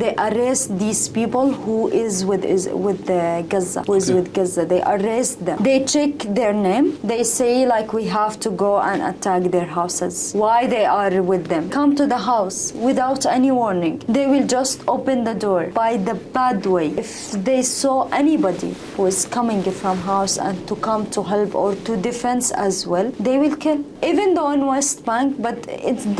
they arrest these people who is with Gaza, who is with Gaza. They arrest them. They check their name. They say like we have to go and attack their houses. Why they are with them? Come to the house without any warning. They will just open the door by the bad way. If they saw anybody who is coming from house and to come to help or to defense as well, they will kill. Even though in West Bank, but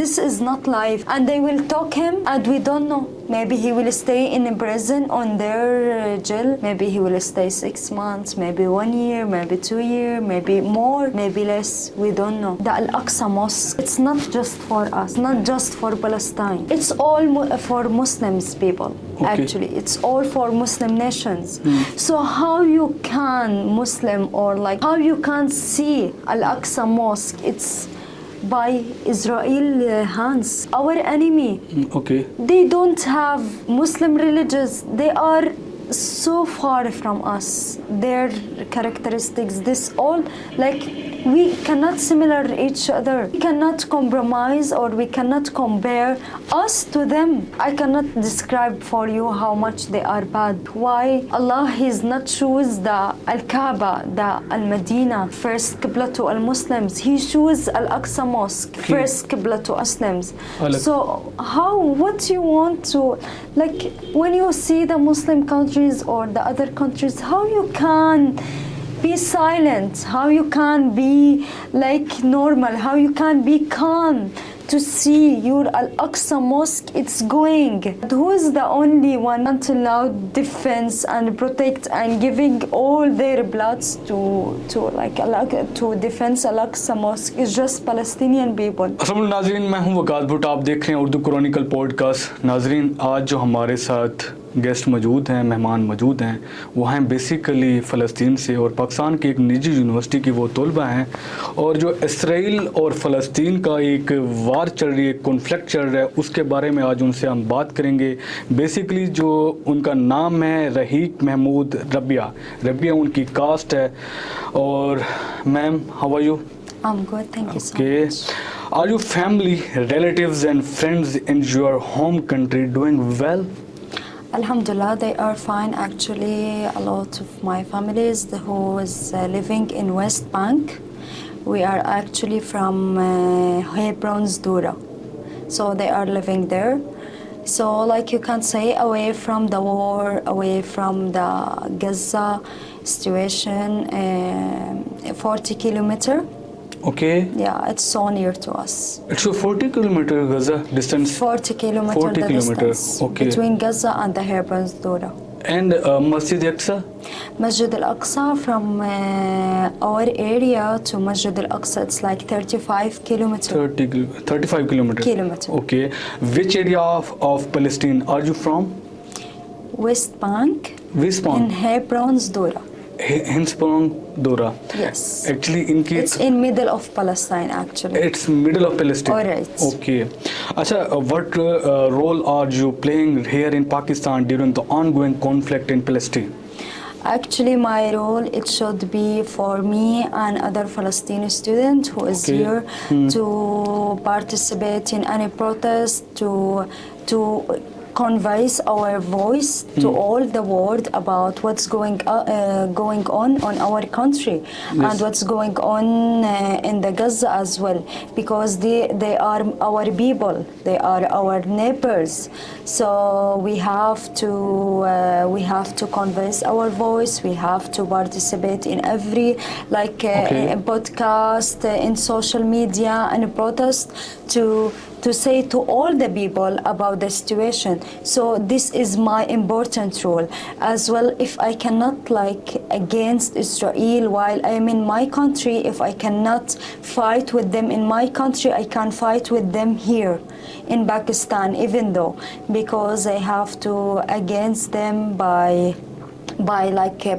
this is not live. And they will talk him and we don't know. Maybe he will stay in prison on their jail. Maybe he will stay 6 months, maybe 1 year, maybe 2 years, maybe more, maybe less. We don't know. The Al-Aqsa Mosque, it's not just for us, not just for Palestine. It's all for Muslims people. Okay. Actually, it's all for Muslim nations. So how you can Muslim or like how you can see Al-Aqsa Mosque? It's by Israel hands, our enemy. Okay. They don't have Muslim religions. They are so far from us. Their characteristics, this all, like we cannot similar each other. We cannot compromise or we cannot compare us to them. I cannot describe for you how much they are bad. Why Allah is not choose the Al-Kaaba, the Al-Medina, first Qibla to Al-Muslims. He choose Al-Aqsa Mosque, first Qibla to Muslims. So how, what you want to, like when you see the Muslim countries or the other countries, how you can be silent, how you can be like normal, how you can be calm to see your Al-Aqsa Mosque, it's going. Who is the only one until now defense and protect and giving all their bloods to defense Al-Aqsa Mosque is just Palestinian people. अस्सलाम नाज़रीन, मैं हूं वकास भुट्ट, आप देख रहे हैं Urdu Chronicle podcast. नाज़रीन, आज जो हमारे साथ गेस्ट मौजूद हैं, मेहमान मौजूद हैं, वो हैं बेसिकली फ़लस्तीन से और पाकिस्तान की एक निजी यूनिवर्सिटी की वो तलबा हैं। और जो इसराइल और फ़लस्तीन का एक वार चल रही है, कॉन्फ्लिक्ट चल रहा है, उसके बारे में आज उनसे हम बात करेंगे। बेसिकली जो उनका नाम है रहीक महमूद रबिया उनकी कास्ट है। और ma'am, how are you? I'm good, thank you so much. Are your family, relatives and friends in your home country doing well? Alhamdulillah, they are fine. Actually, a lot of my families who is living in West Bank. We are actually from Hebron's Dura. So they are living there. So like you can say, away from the war, away from the Gaza situation, 40 kilometer. Okay. Yeah, it's so near to us. It's a 40 kilometer Gaza distance. 40 kilometer 40 kilometers. Okay. Between Gaza and the Hebron's Dura. And Masjid Aqsa? Masjid al-Aqsa from our area to Masjid al-Aqsa, it's like 35 kilometers. 35 kilometers. Okay. Which area of Palestine are you from? West Bank. West Bank. In Hebron's Dura. Hebron Dura. Yes. Actually, it's in middle of Palestine. Actually, it's middle of Palestine. All right. Okay. Acha, what role are you playing here in Pakistan during the ongoing conflict in Palestine? Actually, my role, it should be for me and other Palestinian student who is here to participate in any protest, to conveys our voice to all the world about what's going on our country. Yes. And what's going on in the Gaza as well, because they are our people, they are our neighbors. So we have to conveys our voice. We have to participate in every podcast, in social media, and protest to say to all the people about the situation. So this is my important role as well. If I cannot against Israel while I am in my country, if I cannot fight with them in my country, I can fight with them here in Pakistan, even though, because I have to against them by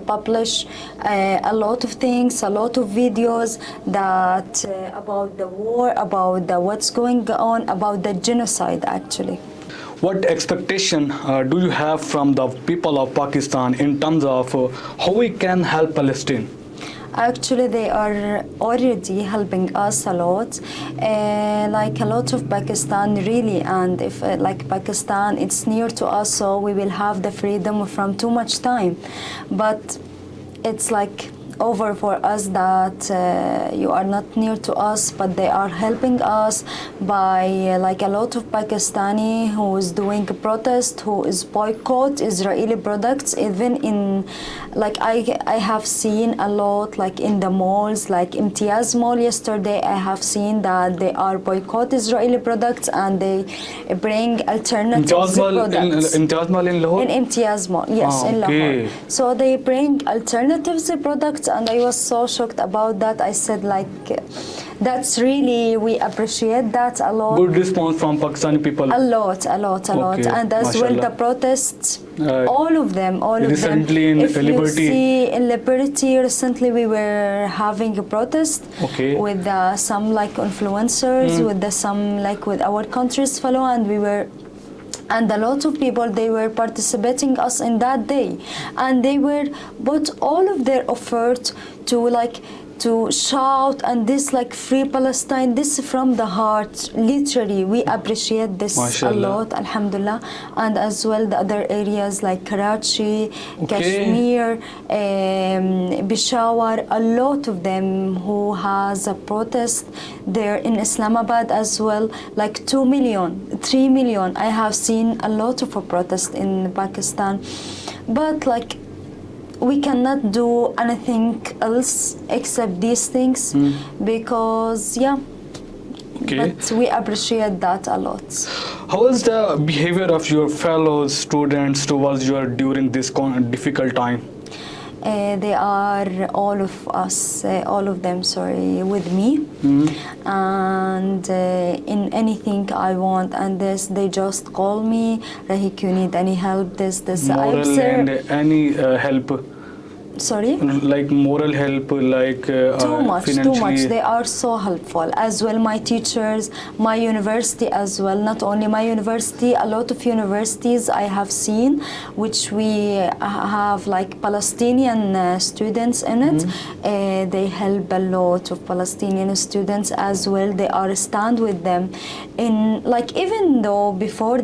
publish a lot of things, a lot of videos that about the war, about what's going on, about the genocide actually. What expectation do you have from the people of Pakistan in terms of how we can help Palestine? Actually, they are already helping us a lot. Like a lot of Pakistan, really. And if like Pakistan, it's near to us, so we will have the freedom from too much time. But it's like over for us that you are not near to us, but they are helping us by like a lot of Pakistani who is doing a protest, who is boycott Israeli products. Even in like I have seen a lot like in the malls, like Imtiaz Mall yesterday, I have seen that they are boycott Israeli products and they bring alternative products. Imtiaz Mall in Lahore? In Imtiaz Mall, yes, in Lahore. So they bring alternatives products, and I was so shocked about that. I said like, that's really, we appreciate that a lot. Good response from Pakistani people. A lot. And as well the protests, all of them. Recently in if Liberty. You see in Liberty, recently we were having a protest with some like influencers, with some like with our country's fellow, and a lot of people, they were participating us in that day, and they were put all of their effort to shout and this like free Palestine, this from the heart, literally. We appreciate this a lot, alhamdulillah. And as well the other areas like Karachi, Kashmir, Peshawar, a lot of them who has a protest there in Islamabad as well, like 2 million, 3 million. I have seen a lot of a protest in Pakistan, but like we cannot do anything else except these things because but we appreciate that a lot. How was the behavior of your fellow students towards you during this difficult time? They are all of them, with me. And in anything I want, and they just call me, Raheeq, you need any help, this. Moral and any help? Sorry? Like moral help, like too much. They are so helpful. As well, my teachers, my university as well. Not only my university, a lot of universities I have seen, which we have like Palestinian students in it. They help a lot of Palestinian students as well. They are stand with them. In like, even though before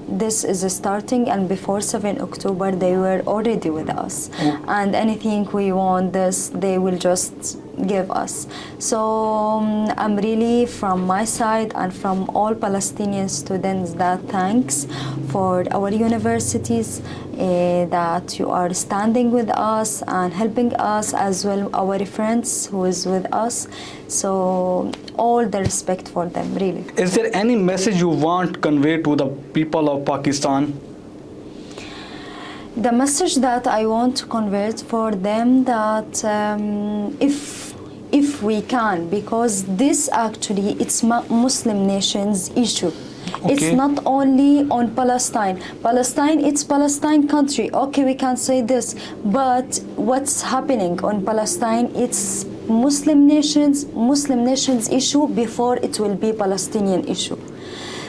this is starting and before 7 October, they were already with us. And anything we want, they will just give us. So I'm really, from my side and from all Palestinian students, that thanks for our universities that you are standing with us and helping us, as well our friends who is with us. So all the respect for them, really. Is there any message you want to convey to the people of Pakistan? The message that I want to convey for them, that if we can, because this actually, it's Muslim nations issue. It's not only on Palestine. It's Palestine country. Okay, we can say this, but what's happening on Palestine, it's Muslim nations issue before it will be Palestinian issue.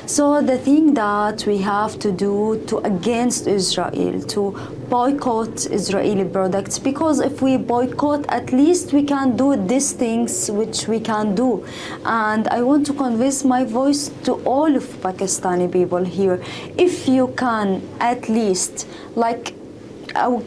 So the thing that we have to do to against Israel, to boycott Israeli products, because if we boycott, at least we can do these things which we can do. And I want to convey my voice to all of Pakistani people here. If you can, at least, like,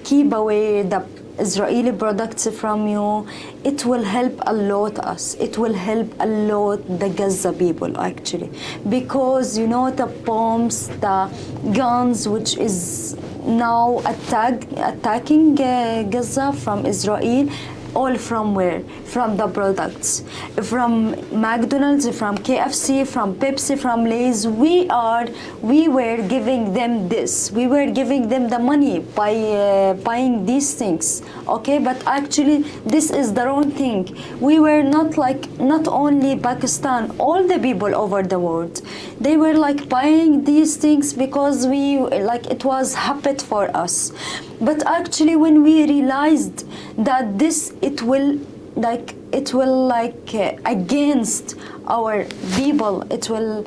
keep away the Israeli products from you, it will help a lot us. It will help a lot the Gaza people, actually, because you know the bombs, the guns, which is now attacking Gaza from Israel. All from where? From the products, from McDonald's, from KFC, from Pepsi, from Lay's. We were giving them this. We were giving them the money by buying these things. Okay, but actually this is the wrong thing. We were not only Pakistan, all the people over the world, they were like buying these things because it was habit for us. But actually, when we realized that it will like it will against our people. It will,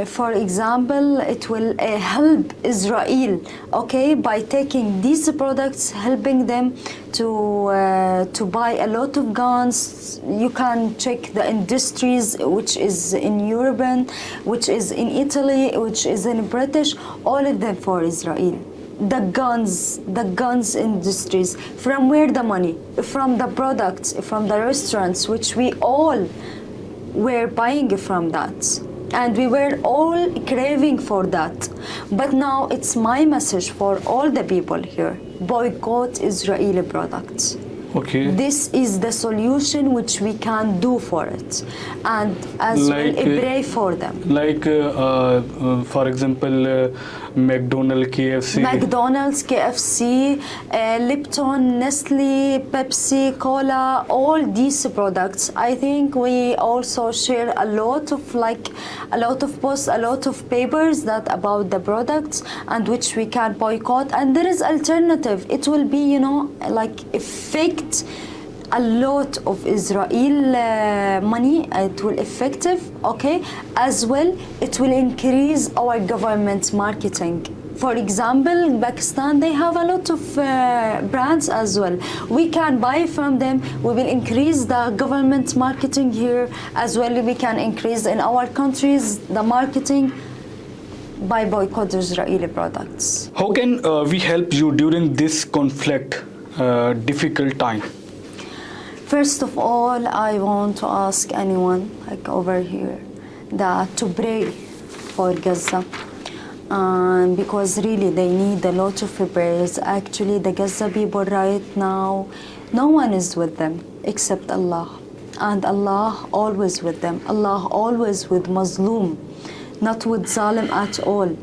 for example, it will help Israel, okay, by taking these products, helping them to buy a lot of guns. You can check the industries which is in Europe, which is in Italy, which is in British, all of them for Israel. The guns industries. From where the money? From the products, from the restaurants, which we all were buying from that. And we were all craving for that. But now it's my message for all the people here. Boycott Israeli products. Okay. This is the solution which we can do for it. And as well, pray for them. Like, for example, McDonald's, KFC, Lipton, Nestle, Pepsi, Cola, all these products. I think we also share a lot of posts, a lot of papers that about the products and which we can boycott. And there is alternative. It will be, affect a lot of Israel money. It will effective, okay. As well, it will increase our government marketing. For example, in Pakistan, they have a lot of brands as well. We can buy from them. We will increase the government marketing here as well. We can increase in our countries the marketing by boycott Israeli products. How can we help you during this conflict, difficult time? First of all, I want to ask anyone over here that to pray for Gaza. Because really they need a lot of prayers. Actually, the Gaza people right now, no one is with them except Allah. And Allah always with them. Allah always with Muslim, not with Zalim at all.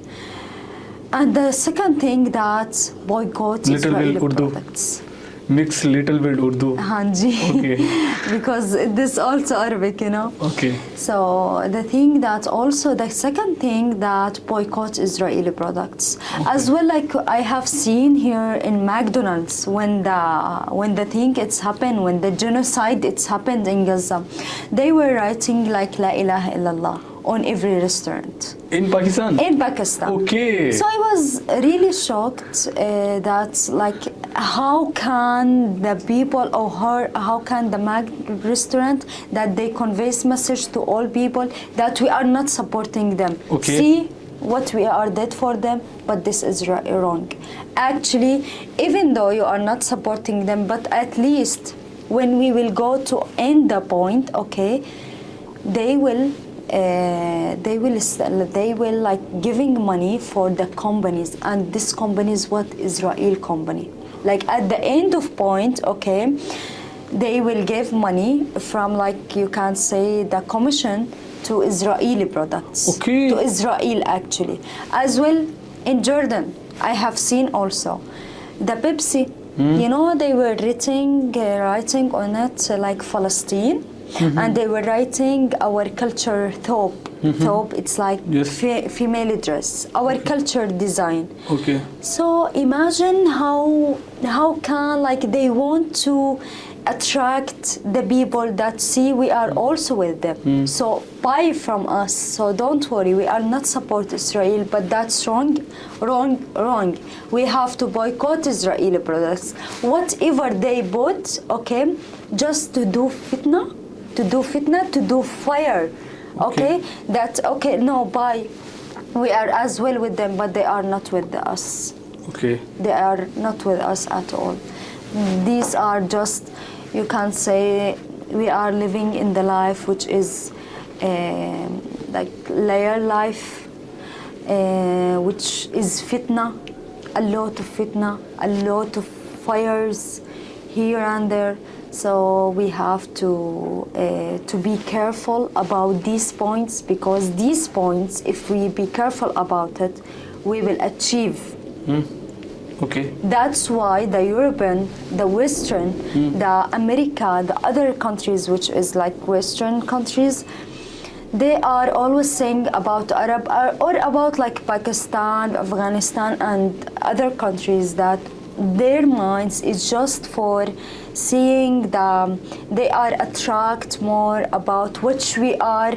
And the second thing that boycott Israeli products. Mix little bit Urdu. Hanji. Okay. Because this also Arabic, Okay. So the thing that also, the second thing that boycott Israeli products. Okay. As well, I have seen here in McDonald's when the thing it's happened, when the genocide it's happened in Gaza, they were writing La ilaha illallah on every restaurant. In Pakistan? In Pakistan. Okay. So I was really shocked that how can the people or how can the restaurant that they convey message to all people that we are not supporting them. Okay. See what we are did for them, but this is wrong. Actually, even though you are not supporting them, but at least when we will go to end the point, okay, they will giving money for the companies, and this company is what Israel company. At the end of point, okay, they will give money from you can say the commission to Israeli products. Okay. To Israel actually. As well in Jordan, I have seen also the Pepsi. They were writing on it Palestine. Mm-hmm. And they were writing our culture thobe. Mm-hmm. Thobe, it's female dress. Our culture design. Okay. So imagine how can they want to attract the people that see we are also with them. Mm. So buy from us. So don't worry, we are not support Israel, but that's wrong. We have to boycott Israeli products. Whatever they bought, okay, just to do fitna, to do fire, okay? Buy. We are as well with them, but they are not with us. Okay. They are not with us at all. These are just, you can say, we are living in the life which is layer life, which is fitna, a lot of fitna, a lot of fires here and there. So we have to be careful about these points, because these points, if we be careful about it, we will achieve. Mm. Okay. That's why the European, the Western, the America, the other countries, which is Western countries, they are always saying about Arab or about Pakistan, Afghanistan, and other countries that their minds is just for seeing they are attract more about which we are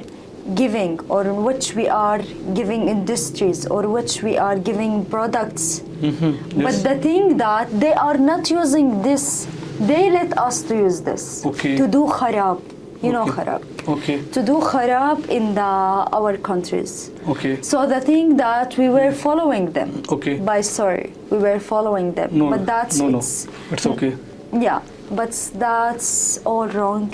giving, or which we are giving industries, or which we are giving products. Yes. But the thing that they are not using this, they let us to use this Okay. to do kharab. You know Okay. kharab. Okay. To do kharab in our countries. Okay. So the thing that we were following them. Okay. By sorry, we were following them. No, but that's no, it's okay. yeah, but that's all wrong.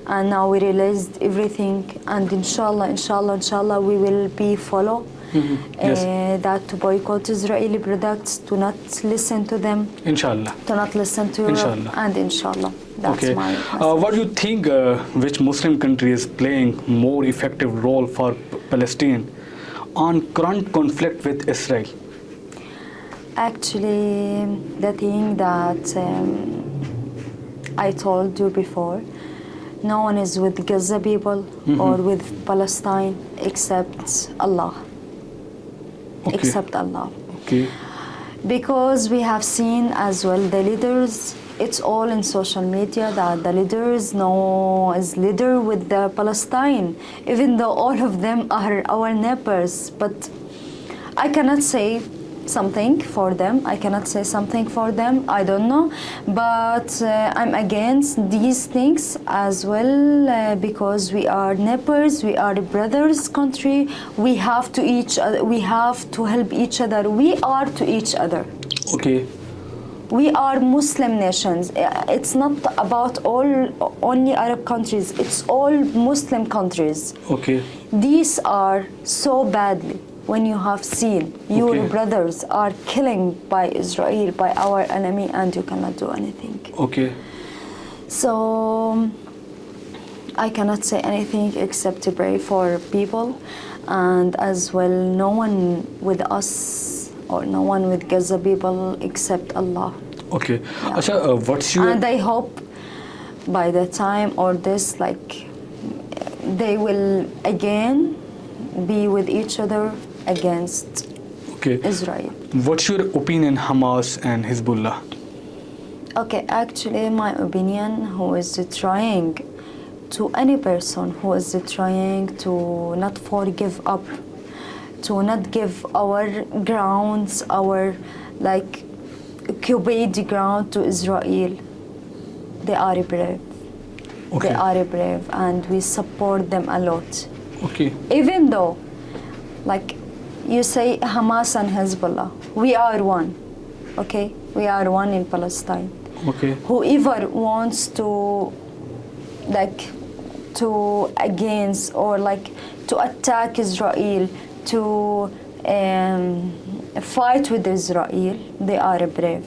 And now we realized everything, and inshallah, we will be follow Yes. that to boycott Israeli products, to not listen to them, Inshallah. to not listen to Europe, Inshallah. and inshallah, that's Okay. my message. What do you think which Muslim country is playing more effective role for Palestine on current conflict with Israel? Actually, the thing that I told you before, no one is with Gaza people or with Palestine except Allah. Okay. Except Allah. Okay. Because we have seen as well the leaders, it's all in social media that the leaders is leader with the Palestine, even though all of them are our neighbors. But I cannot say something for them. I cannot say something for them. I don't know. But I'm against these things as well because we are neighbors. We are brothers' country. We have to we have to help each other. We are to each other. Okay. We are Muslim nations. It's not about only Arab countries. It's all Muslim countries. Okay. These are so badly. When you have seen your Okay. brothers are killing by Israel, by our enemy, and you cannot do anything. Okay. So I cannot say anything except to pray for people, and as well no one with us or no one with Gaza people except Allah. Okay. Yeah. Asha, what's your... And I hope by the time or this, like, they will again be with each other against Okay. Israel. What's your opinion Hamas and Hezbollah? Okay, actually my opinion, who is trying to any person who is trying to not forgive up, to not give our grounds, our like occupied ground to Israel, they are brave. Okay. They are brave, and we support them a lot. Okay. Even though, like you say, Hamas and Hezbollah, we are one, okay? We are one in Palestine. Okay. Whoever wants to, like, to against or like to attack Israel, to fight with Israel, they are brave.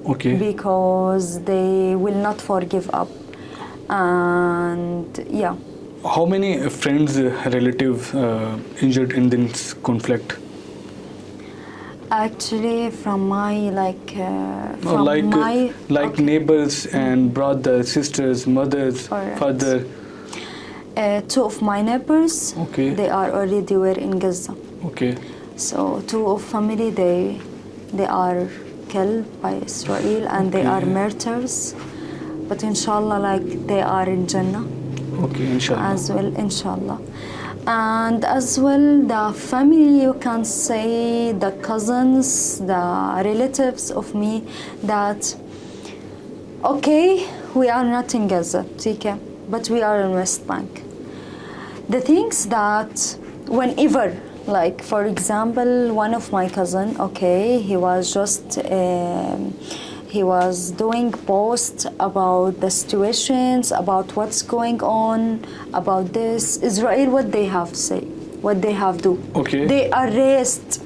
Okay. Because they will not forgive up. And yeah. How many friends, relatives injured in this conflict? Actually, from my from like my like neighbors and brothers, sisters, mothers, Alright. father. Two of my neighbors, Okay. they are already were in Gaza. Okay. So two of family, they are killed by Israel, and they Okay. are martyrs. But inshallah, like, they are in Jannah Okay. Inshallah. as well, inshallah. And as well, the family, you can say, the cousins, the relatives of me, that okay, we are not in Gaza, okay, but we are in West Bank. The things that whenever, like for example, one of my cousin, okay, he was just he was doing posts about the situations, about what's going on, about this Israel, what they have say, what they have do. Okay. They arrest.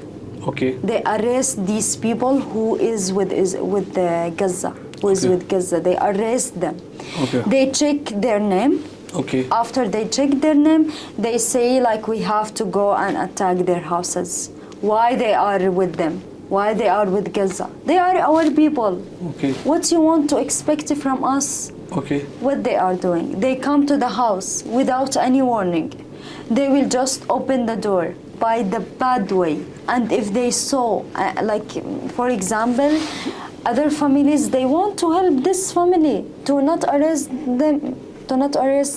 Okay. They arrest these people who is with the Gaza, who is Okay. with Gaza. They arrest them. Okay. They check their name. Okay. After they check their name, they say like we have to go and attack their houses. Why they are with them? Why they are with Gaza? They are our people. Okay. What you want to expect from us? Okay. What they are doing? They come to the house without any warning. They will just open the door by the bad way. And if they saw, like for example, other families, they want to help this family to not arrest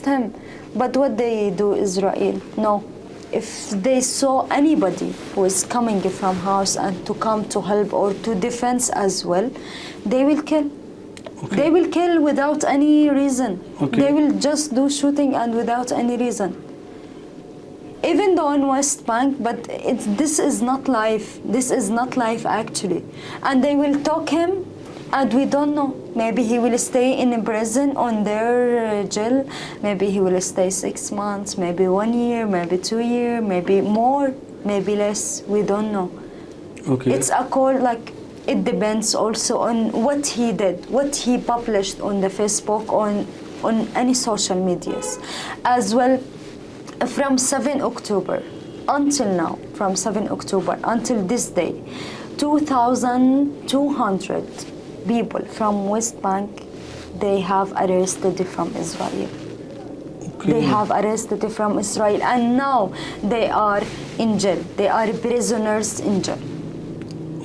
him. But what they do, Israel? No. If they saw anybody who is coming from house and to come to help or to defense as well, they will kill. Okay. They will kill without any reason. Okay. They will just do shooting and without any reason. Even though in West Bank, but this is not life. This is not life actually. And they will talk him, and we don't know. Maybe he will stay in a prison on their jail. Maybe he will stay 6 months, maybe 1 year, maybe 2 years, maybe more, maybe less. We don't know. Okay. It's a call, like, it depends also on what he did, what he published on the Facebook, on any social medias. As well, from 7 October until now, from 7 October until this day, 2,200 people from West Bank, they have arrested from Israel. Okay. They have arrested from Israel, and now they are in jail. They are prisoners in jail.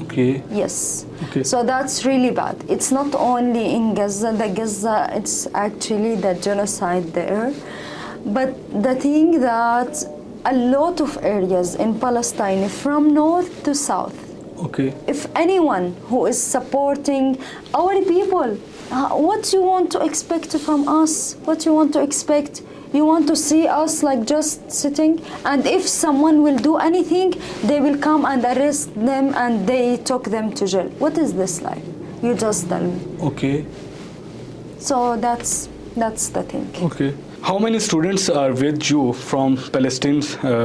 Okay. Yes. Okay. So that's really bad. It's not only in Gaza. The Gaza, it's actually the genocide there. But the thing that a lot of areas in Palestine, from north to south, Okay. if anyone who is supporting our people, what you want to expect from us? What you want to expect? You want to see us like just sitting, and if someone will do anything, they will come and arrest them and they took them to jail. What is this life? You just tell me. Okay. So that's the thing. Okay. How many students are with you from Palestine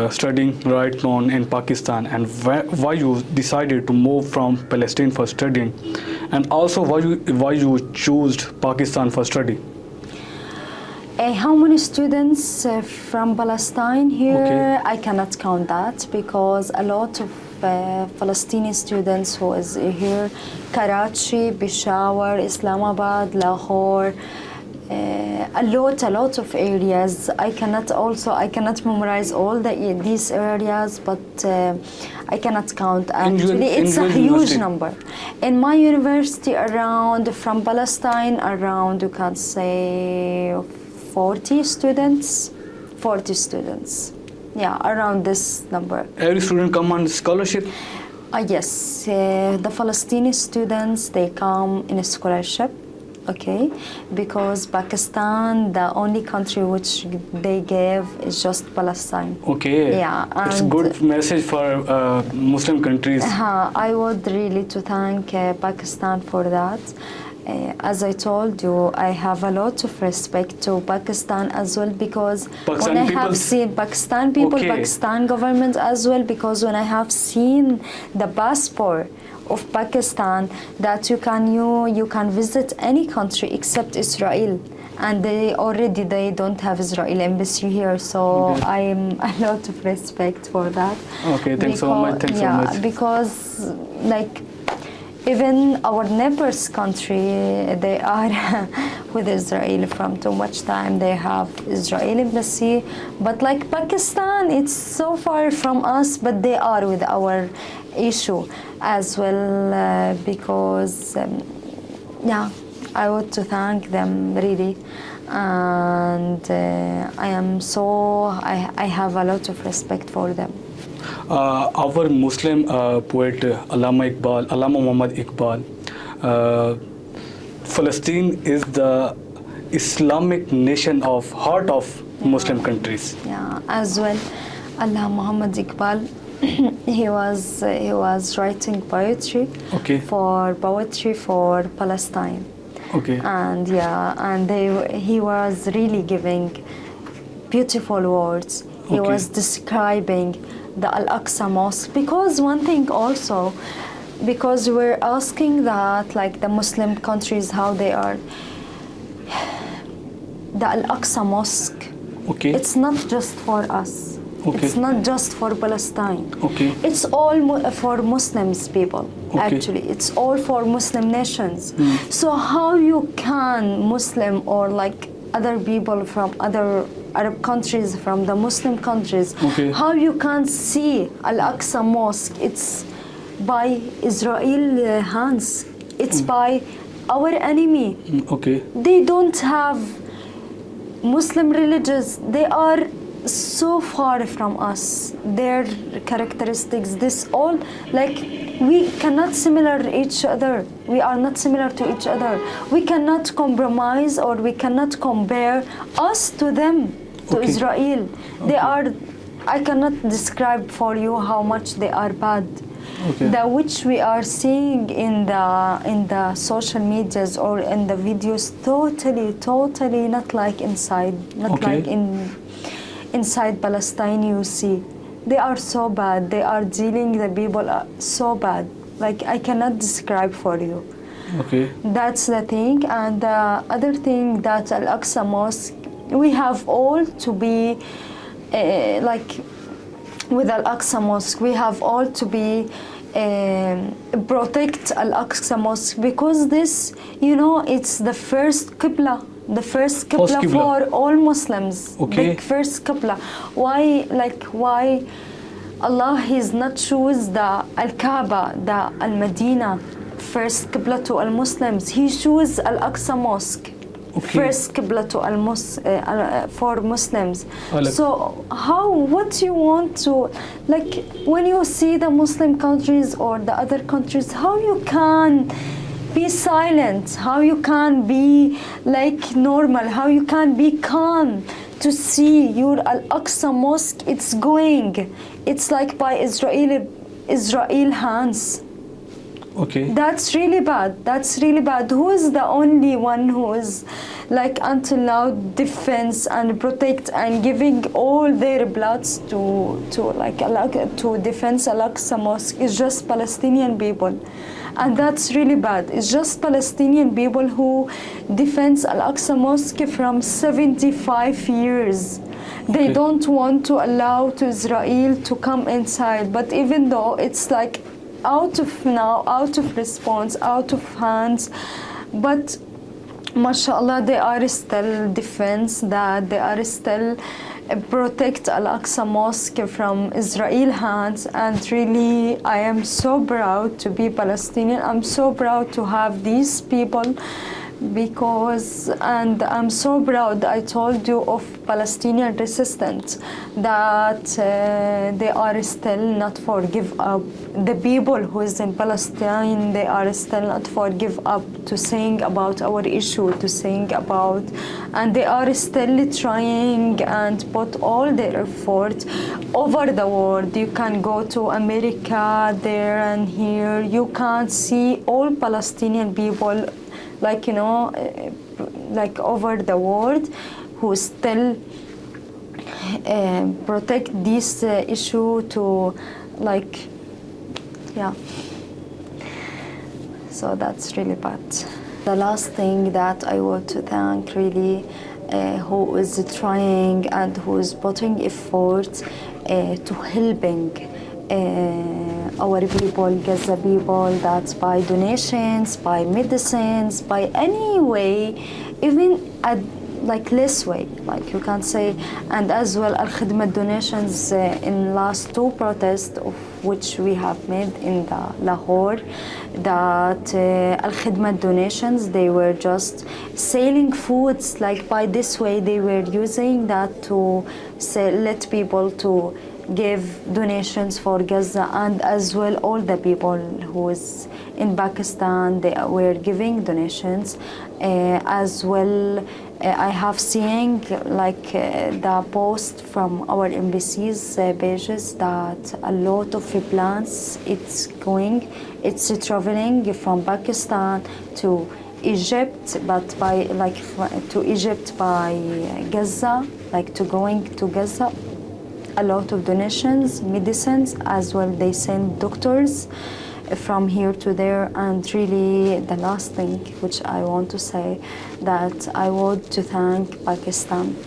studying right now in Pakistan, and why you decided to move from Palestine for studying, and also why you chose Pakistan for study? How many students from Palestine here? Okay. I cannot count that because a lot of Palestinian students who is here, Karachi, Peshawar, Islamabad, Lahore, a lot of areas. I cannot memorize all these areas, but I cannot count. Actually, it's a huge number. In my university, from Palestine, around you can say 40 students. Yeah, around this number. Every student come on scholarship? Yes, the Palestinian students, they come in a scholarship. Okay, because Pakistan, the only country which they gave is just Palestine. Okay. Yeah, It's a good message for Muslim countries. I would really to thank Pakistan for that. As I told you, I have a lot of respect to Pakistan as well, because when I have seen Pakistan people, Okay. Pakistan government as well, because when I have seen the passport of Pakistan, that you can visit any country except Israel, and they don't have Israel embassy here, so Okay. I am a lot of respect for that. Okay, thanks so much. Thanks so much. Because like even our neighbors country, they are with Israel from too much time. They have Israel embassy, but like Pakistan, it's so far from us, but they are with our issue as well, because I want to thank them really, and I have a lot of respect for them. Our Muslim poet Allama Muhammad Iqbal, Palestine is the Islamic nation of heart of Muslim countries. Yeah, as well, Allama Muhammad Iqbal, he was writing poetry. Okay. for Palestine. Okay. And he was really giving beautiful words. He Okay. was describing the Al-Aqsa Mosque, because one thing also, because we're asking that like the Muslim countries how they are, the Al-Aqsa Mosque, Okay. it's not just for us. Okay. It's not just for Palestine. Okay. It's all for Muslims people. Okay. Actually, it's all for Muslim nations. So how you can Muslim or like other people from other Arab countries, from the Muslim countries. Okay. How you can see Al-Aqsa Mosque? It's by Israel hands. It's by our enemy. Okay. They don't have Muslim religions. They are so far from us. Their characteristics, this all, like, we cannot similar each other. We are not similar to each other. We cannot compromise, or we cannot compare us to them, to Okay. Israel. They are, I cannot describe for you how much they are bad. Okay. The which we are seeing in the social medias or in the videos, totally not like inside, not Okay. like inside Palestine. You see, they are so bad. They are dealing the people so bad. Like, I cannot describe for you. Okay. That's the thing. And the other thing, that Al-Aqsa Mosque, we have all to be like, with Al-Aqsa Mosque, we have all to be protect Al-Aqsa Mosque, because this, it's the first Qibla. The first Qibla for all Muslims. Okay. The first Qibla. Why Allah is not choose the Al-Kaaba, the Al-Medina, first Qibla to Al-Muslims? He chose Al-Aqsa Mosque. Okay. First Qibla to for Muslims. Like, so what you want to, like, when you see the Muslim countries or the other countries, how you can be silent, how you can be like normal, how you can be calm to see your Al-Aqsa Mosque, it's like by Israel hands. okay. That's really bad. Who is the only one who is, like, until now defense and protect and giving all their bloods to defense Al-Aqsa Mosque? It's just Palestinian people. And that's really bad. It's just Palestinian people who defends Al-Aqsa Mosque from 75 years. They Okay. don't want to allow to Israel to come inside. But even though it's like out of response, out of hands, but mashallah, they are still defense, that they are still protect Al-Aqsa Mosque from Israel hands. And really, I am so proud to be Palestinian. I'm so proud to have these people, and I'm so proud, I told you, of Palestinian resistance, that they are still not forgive up. The people who is in Palestine, they are still not forgive up to sing about our issue, to sing about, and they are still trying and put all their effort over the world. You can go to America, there and here, you can see all Palestinian people, like, like over the world, who still protect this issue to, like, yeah. So that's really bad. The last thing that I want to thank, really, who is trying and who is putting effort to helping our people, Gaza people, that's by donations, by medicines, by any way, even at like less way, like you can say. And as well, Al-Khidmat donations in last two protests of which we have made in the Lahore, that Al-Khidmat donations, they were just selling foods, like by this way they were using that to let people to give donations for Gaza. And as well, all the people who is in Pakistan, they were giving donations. As well, I have seen like the post from our embassy's pages that a lot of plants, it's traveling from Pakistan to Egypt, but by like to Egypt by Gaza, like to going to Gaza. A lot of donations, medicines, as well they send doctors from here to there. And really, the last thing which I want to say, that I want to thank Pakistan.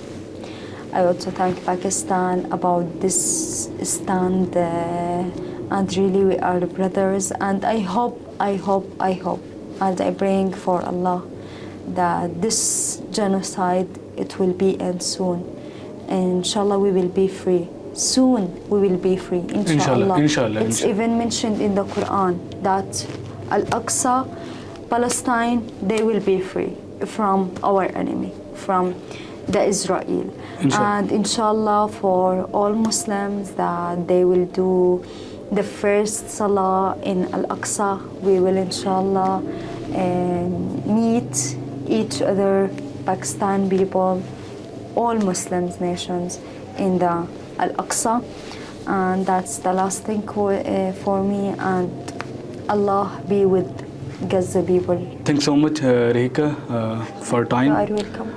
I want to thank Pakistan about this stand, and really we are brothers. And I hope, and I praying for Allah that this genocide, it will be end soon. Inshallah, we will be free. Soon we will be free. Inshallah. Inshallah. It's even mentioned in the Quran that Al-Aqsa, Palestine, they will be free from our enemy, from the Israel. Inshallah. And inshallah, for all Muslims, that they will do the first salah in Al-Aqsa. We will inshallah meet each other, Pakistan people, all Muslims nations in the Al-Aqsa. And that's the last thing for me. And Allah be with Gaza people. Thanks so much, Raheeq, for time. You are welcome.